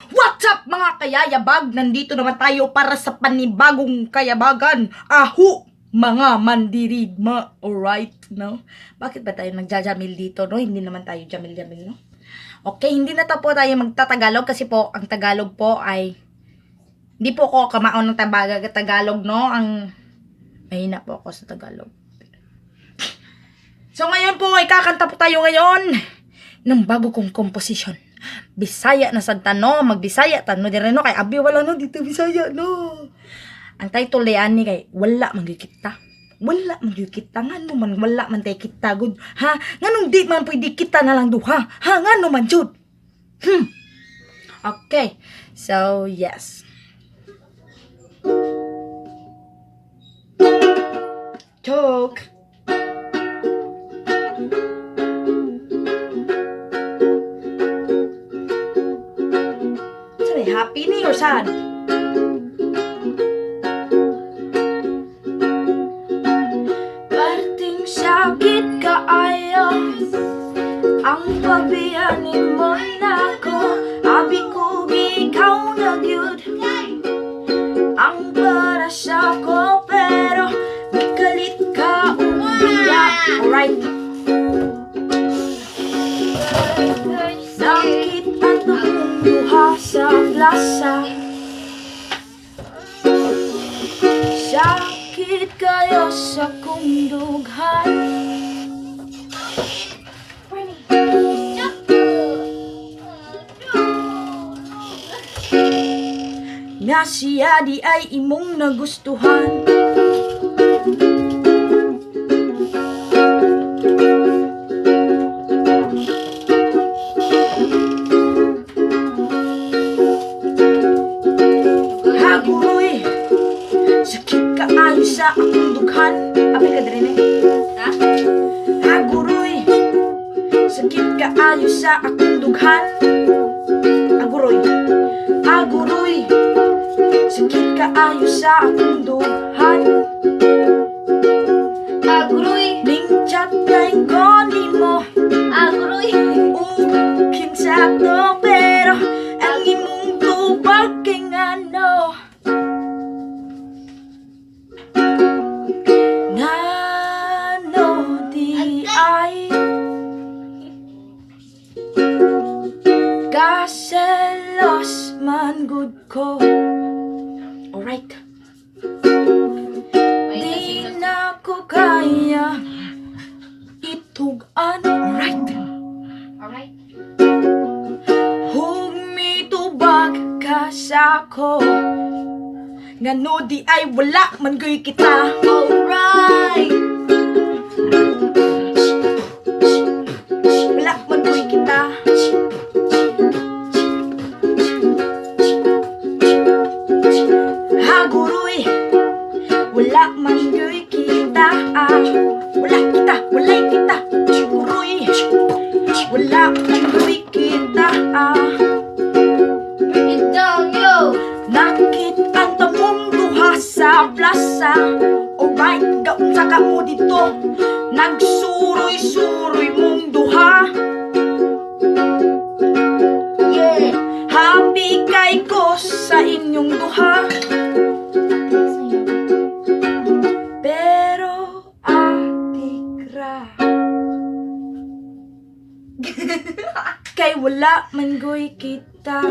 What's up mga kayayabag? Nandito naman tayo para sa panibagong kayabagan. Ahu! Mga mandirigma. Alright, no? Bakit ba tayo nagjajamil dito, no? Hindi naman tayo jamil-jamil, no? Okay, hindi na po tayo magtatagalog kasi po, ang Tagalog po ay hindi po ako kamaon ng Tagalog, no? Mahina po ako sa Tagalog. So ngayon po, ay kakanta po tayo ngayon ng bago kong komposisyon. Bisaya na sa tano, magbisaya tano dire no kay abi wala no dito Bisaya no. Ang title ni kay wala man gyud kita. Wala man gyud kita ngano man wala man tay kita gud. Ha? Nganong di man pwede kita na lang duha? Ha ngano man jud? Okay. So, yes. Joke. Happy ni or sad? Parting sakit kaayo ang pabiyanin mo na ko. Abi ko ikaw na gyud ang para sa ko, pero mikalit ka umiyak. Alright. Sakit ang tumuha sa plaza. Sakit kayo sa kong dughan. Na siya di ay imong nagustuhan. Haguroy, sakit kaayo sa akong dughan. Abi ka dire ne? Ha? Haguroy, sakit kaayo sa akong dughan. Aguroy, aguroy, sakit kaayo sa akong dughan. Aguroy, ning chat line ko nimo. Aguroy, kinsa to pero ang imong tubag kay ngano. Ngano di ay kaselos man gud ko. Alright. Di na ko kaya itugan. Alright. Alright. Humitubag ka sa ko. Ngano di ay wala man gyud kita. Alright. Wala man gyud kita. Haguroy, wala man gyud kita. Wala kita, walay kita. Haguroy, wala man gyud kita. Nakit ang tamong duha sa plaza. Alright, kaunsa ka mo dito? Nagsuroy-suroy mong duha. Yeah, happy kay ko sa inyong duha. Pero atikra kay wala man gyud kita.